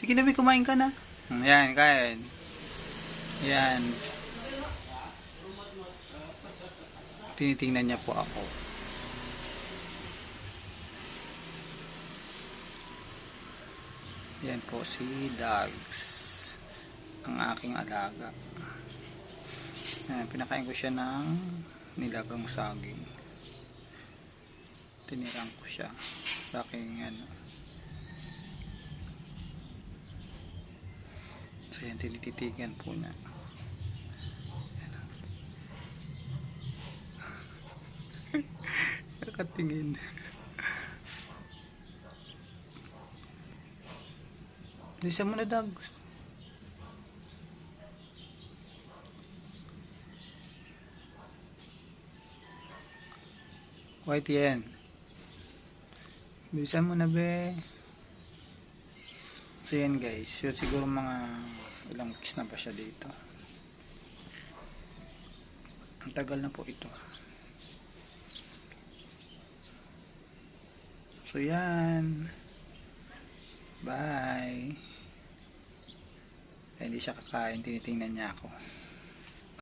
Sige na, Bi, kumain ka na. Yan, kain. Yan. Tinitingnan niya po ako. Yan po si Dags, ang aking alaga. Yan, pinakain ko siya ng nilagang saging. Tinirang ko siya sa aking So yan, tinititigan po niya. Nakatingin. Isa mo na, Dags. White yan. Bilisan mo na, be. So yan, guys. So, siguro mga ilang weeks na pa siya dito. Ang tagal na po ito. So yan. Bye. Hindi siya kakain. Tinitingnan niya ako.